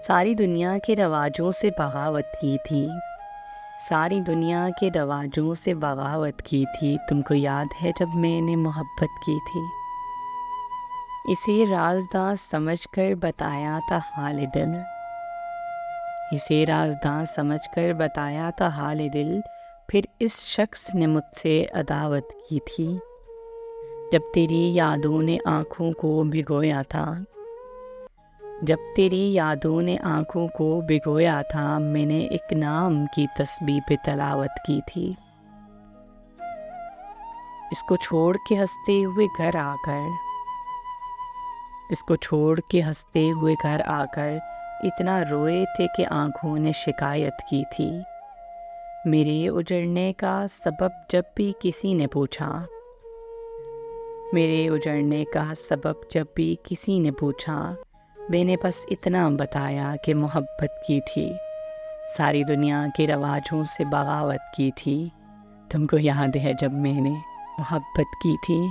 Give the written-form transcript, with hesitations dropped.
ساری دنیا کے رواجوں سے بغاوت کی تھی، ساری دنیا کے رواجوں سے بغاوت کی تھی، تم کو یاد ہے جب میں نے محبت کی تھی؟ اسے رازداں سمجھ کر بتایا تھا حال دل، اسے رازداں سمجھ کر بتایا تھا حال دل، پھر اس شخص نے مجھ سے عداوت کی تھی، جب تیری یادوں نے آنکھوں کو بھگویا تھا، جب تیری یادوں نے آنکھوں کو بھگویا تھا، میں نے ایک نام کی تسبیح پہ تلاوت کی تھی، اس کو چھوڑ کے ہنستے ہوئے گھر آ کر، اس کو چھوڑ کے ہنستے ہوئے گھر آ کر اتنا روئے تھے کہ آنکھوں نے شکایت کی تھی، میرے اجڑنے کا سبب جب بھی کسی نے پوچھا، میرے اجڑنے کا سبب جب بھی کسی نے پوچھا، میں نے بس اتنا بتایا کہ محبت کی تھی، ساری دنیا کے رواجوں سے بغاوت کی تھی، تم کو یاد ہے جب میں نے محبت کی تھی؟